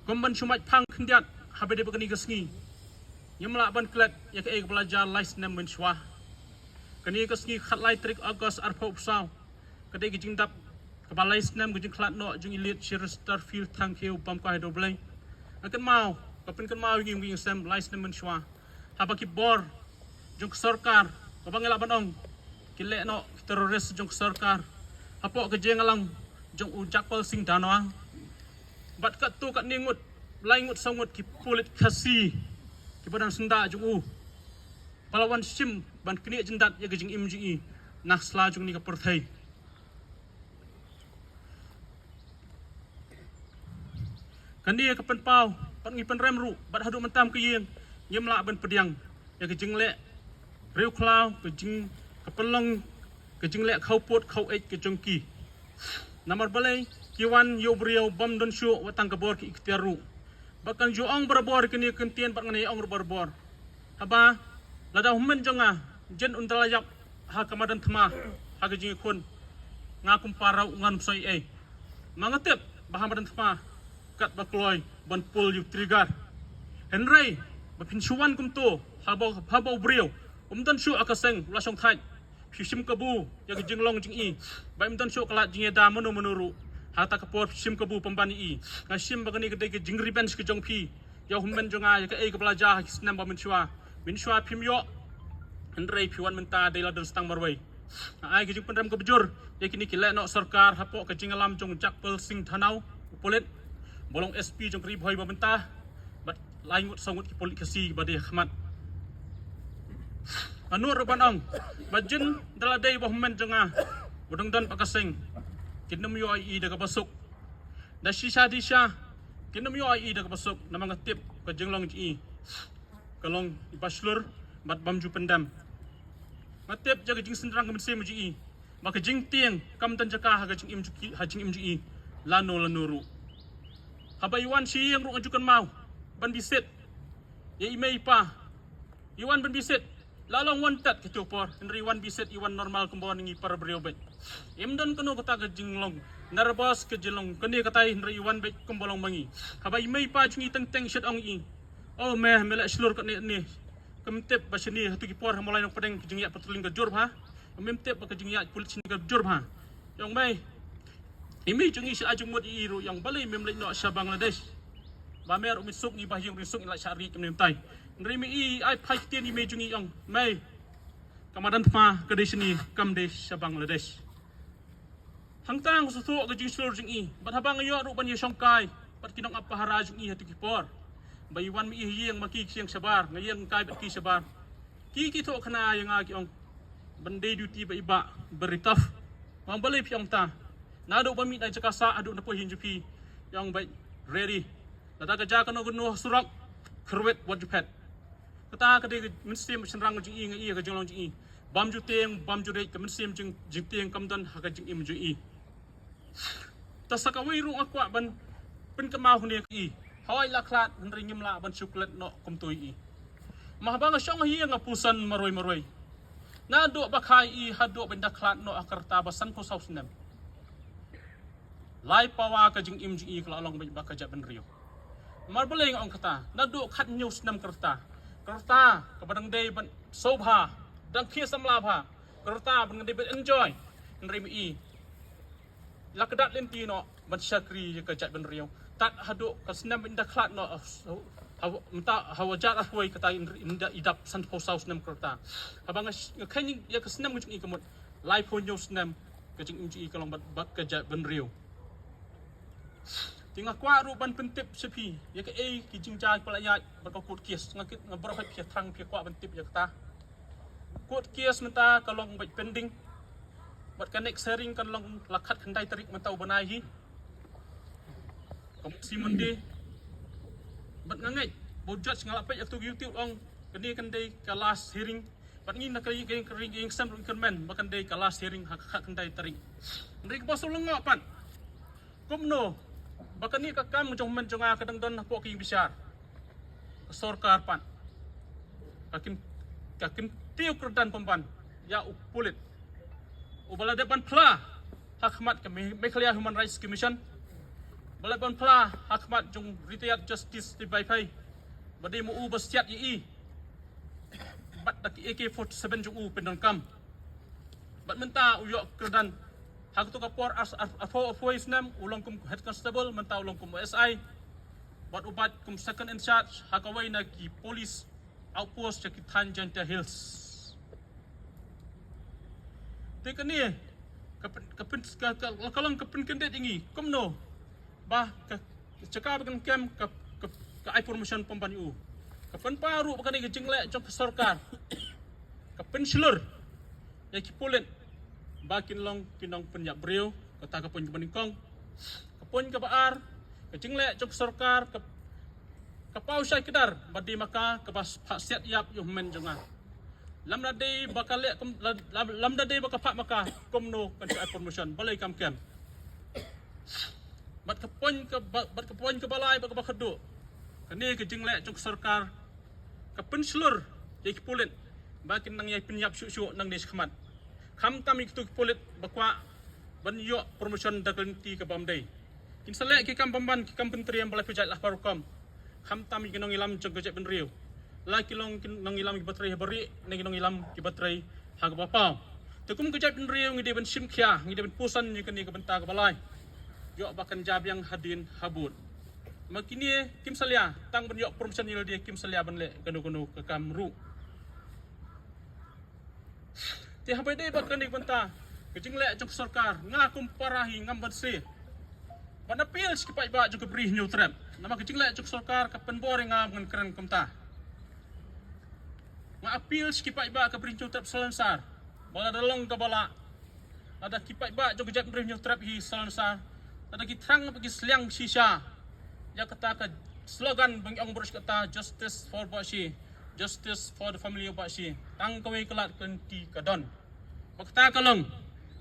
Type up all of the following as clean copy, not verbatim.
Gomban Shumat Pang Kindiat, Habede Bakanigasni. Yamla Ban Klet, Yak Egg Blaja, Lice Nemen Shwa. Kanigasni, Hatlai Trick August Arpop Sound. Kadegi Jingdap, Kabalais Nem, Gujin Klat No, Jing Elite, Shirister Field, Tank Hill, Bumka Doble. Akan mau, Kapin kan mau yung Sam, Lice Nemen Shwa. Habaki Bor, Jung Sorkar, Kabangela Banong, Kile No, Terrorist Jung Sorkar. Hapo Kajengalang, Jung Ujakpal Sing Danwang. Bat kat tu kat ningut, laingut sangut ki pulit kasi ki badan senda jung palawan sim ban kini jendat ya gejing MGE nah sela jung ni ka perthai kandi ka penpau pat ngi penrem ru bat hadu mentam ke yeng nyemla ban pediang ya gejing le riu klau gejing ka pelong gejing le khau pot khau ek ke jongki Namar balai kiwan yo brio bam don shu watang kabor ki ikhtiaru bakal jo ong berbor kini kentian pat ngani ong berbor haba lada hummen jonga jen untalayak ha kamadan thma ha gejing kun ngakum parau ngan soi mangatep bahamadan thma kat bakloy ban pul yu trigger henry bapin shuwan kumto haba brio don shu akaseng lasong thai Shim kabu ya gejing long jing I baim don shu kalat jing da menuru hata kapor shim kabu pembani I ngashim bagani gede gejing revenge ke jongpi ya hummen jonga ya ke belajar snam ba minshwa pimyo Andre piwan menta de la dan stang marwai ai gejing pendam ke bejur ya kini kile no sarkar hapo gejing alam jong jakpel sing thanau polit bolong SP jong ri bhoi ba menta bat laingut sangut ki politikasi bade khmat Anur Banang, Bajin Daladai Bahman Janga, Udang Dan Pakaseng, Kinam Yo I daga basuk, Dashisha Disha, Kinam Yo I daga basuk, Namanga Tip, Kajenglong Ji, Kalong Bachelor, Bat Bamju Pendam. Matip Jaga Jing Sendrang Kamse Muji, Maka Jing Tiang, Kam Tanjaka Hajing MGE, Lano Lanuru. Habayuan Si yang Rukajukan Mau, Ban Bisit, Ye Imei Pa, Iwan Ban Bisit. Lalong wantat ke copor, Henry wan biset iwan normal kembali ngi para beriobet. Imdan keno kata ke jinglong, narbas ke jinglong, kene kata Henry iwan bet kembolong mangi. Habai mai pa jungi teng shet ong I. Oh meh melak selur kat ni. Kemtep basini hatu kipor mulai nang pedeng ke jingiak patrolin ke jurb ha. Memtep ke jingiak polis ke jurb ha. Yang mai imi jungi si ajung mut iru yang balai memlek no sa Bangladesh. Bamer umisuk ni bahyung risuk ila syari kemnemtai. Nerimi I paik tian ime jungi yang mai kamadan thma kadesini kamde sa Bangladesh hangtang susu ke jing slur jing I bat habang yo ru ban ye songkai bat kinong apahara jing I hatu kipor baywan mi yang maki siang sabar ngayang kai bat ki sabar ki to khana yang agi ong bande duty ba iba beritaf mang balai piong ta nado ba mi na jakasa adu na po hinjupi yang baik ready lada gaja kano guno surak kerwet wajupet kata kade minsim senrang jing I ngai ka jinglong jing I bam ju teng bam ju rei ka minsim jing teng kamdan ha ka jing im ju I tasaka wei ru akwa ban pen kamau hne I hoi la klat nri nyimla ban suklet no kumtoi I mahbang syong hi nga pusan maroi na do bakai I hado benda klat no akarta basan ko sausnem lai pawa ka jing im ju I kala long ba ka jaban rio marbeleng ong kata na do khat news nam kerta kepadang day ban sobha dang kia samlabha kerta ban day ban enjoy nrimi I lakdat lentino ban syakri ka jat ban rio tat hadu kasnam inda klat no mta hawajat ahwai kata inda idap san posaus nam kerta habang khani ya kasnam ngung I kamut live phone news nam ka jing MGE kalong bat ka jat ban rio Tinggal kuat ruban pentip sepi, ya ke ki jingjai pelayat berkokut kias ngakit ngabrah pia thang pia kuat pentip ya kata. Kut kias menta kalong baik pending, bat connect sharing kan long lakat kendai terik mentau benahi. Komisi mundi, bat ngangai, bojat ngalapet ya tu YouTube ong kendai kelas hearing, bat ni nak kering sam recommend bahkan kendai kelas hearing hak kendai terik. Ndai ke bosol lengok pan. Komno Bahkan ni kakam macam menjonga kadang don po king besar. Sorkar pan. Kakin tiup kerdan pemban. Ya upulit. Ubala depan pla. Hakmat ke Mekhlia Human Rights Commission. balai ban pla hakmat jung retired justice di bai pai badi mu u basiat yi bat dak AK47 jung u pendon kam bat menta uyok kerdan hak tu kapor afo voice nam ulong kum head constable menta ulong kum SI bat ubat kum second in charge hakawai na ki police outpost ki Tangenta Hills tekani kalang kapin kendet ingi komno bah cakap dengan kem ke information pembantu kapan paru bukan ke jenglek jong sarkar kapan selur ya ki polen bakin long kinong penyak brio kata kapun kebaningkong kapun ke baar ke jenglek jong sarkar ke pau syai kedar badi maka ke bas pak siat yap yo men jonga lamda day bakal lek lamda day bakal pak maka komno kan information balai kam kem bat kepoin ke balai bak bakadu kani ke jenglek jong sarkar kapen selur yai polit bakin nang yai penyap syuk nang des khmat kham tam ik tu polit bakwa ban yo promotion daklenti ke bamdai kin selek ki kam pamban ki kam penteri yang balai pejat lah parukom kham tam ik nong ilam jong gejek ben riu la kilong nong ilam ki batrai bari nang nong ilam ki batrai hag bapau tekum gejek ben riu ngide ben sim khia ngide ben pusan ni kani ke benta ke balai yo bahkan jab yang hadin habut makini kim salia tang ben yo promotion ni dia kim salia ben le kanu ke kamru ti habai dei bahkan ni benta kejing le jong sarkar ngakum parahi ngam bansi ban appeal skipai ba jong bri new trap nama kejing le jong sarkar ka pen bore ngam ngan keren kumta ma appeal skipai ba ka bri new trap selansar bala dalong ka bala ada kipai ba jong jap bri new trap hi selansar ada kitrang bagi seliang sisa ya kata ke slogan bang ong berus kata justice for Bashi justice for the family of Bashi tang kawai kelat kenti kadon bakta kalong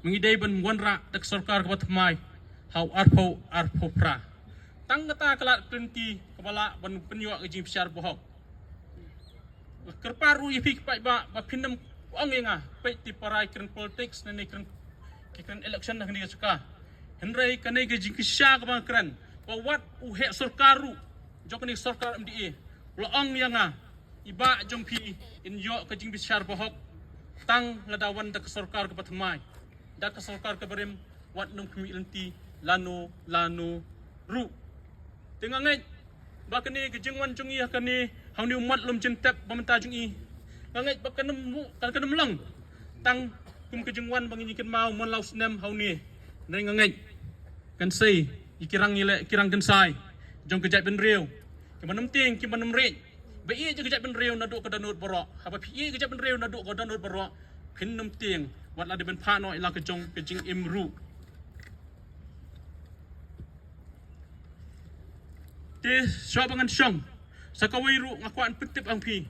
mengidai ben wanra dak sarkar ke batmai how arpo pra tang kata kelat kenti kepala ben penyuak ke besar bohok kerparu yifik pai ba pinam ong inga pai ti parai kren politics nani kren election nak ni suka Henry kanai ke jingkisya ke bangkran bawat uhe sarkaru jok ni sarkar MDA loong yanga iba jongpi in yo ke jing besar bohok tang ladawan dak sarkar ke patmai dak sarkar ke berim wat nung kemi lenti lanu ru tengangai bakani ke jingwan jungi kani hauni umat lum jentep pamenta jungi ngangai bakanum lang tang kum ke jingwan banginyikan mau mon laus nem hauni ngangai kan sei ikirang ile kirang gensai jong kejat ben riu ki manum ting ki manum ri be je kejat ben riu naduk ke danut borok apa pi kejat ben riu naduk ke danut borok pin num ting wat la de ben pha no ila ke jong ke jing imru te syabangan syong sakawai ru ngakuan petip ang pi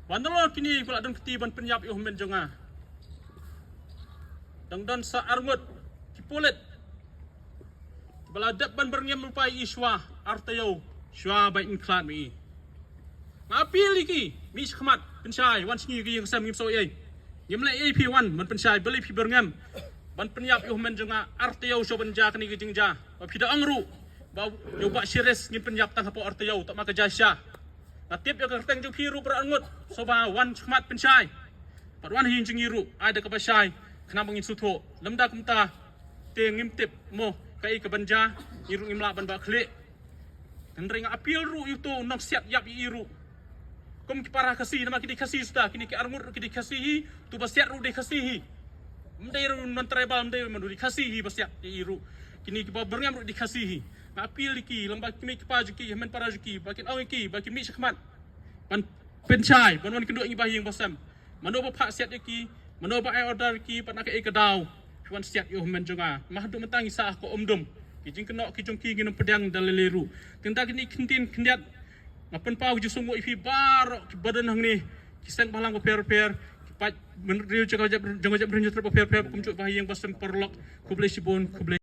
wanalo kini pula dong ketiban penyap yo men jonga dang sa arngut ki polet baladap ban berngem lupai iswa artayo shwa bai inklat mi ngapil iki mi khmat pensai wan singi gi yang sam ngim so ei ngim le AP1 man pensai beli pi berngem ban penyap yo men jonga artayo so banja kini gi jingja ba pida angru ba yo ba sires ngim penyap tang hapo artayo tak maka jasya natip yo kerteng ju piru berangut so ba wan khmat pensai pat wan hin jingiru ada ka basai kenapa ngin suto lemda kumta te ngim tip mo kai ke banja iru imla ban ba khle hendring apil ru itu nok siap yap iru kom ki parah kasi nama kidi kasi sudah kini ki armur kidi kasihi tu basiat ru de kasihi mdai ru non tribal mdai mandu di kasihi basiat iru kini ki berngam ru di kasihi apil ki lamba kimi ki pajuki men parajuki bakin awi ki bakin mi khmat ban penchai ban wan keduk ngi bahing basam mano ba phak siat ki mano ba ai order ki pan ka ikadau wan siat yo men jonga mahdu mentang isa ko omdum kijing kenok kijong ki nginum pedang daleleru tenta kini kintin kindiat ngapen pau ju sungu ifi bar badan hang ni kisang balang ko per kipat menriu jonga jab renjut per kumcuk bahiyang basam perlok kublai sibon kublai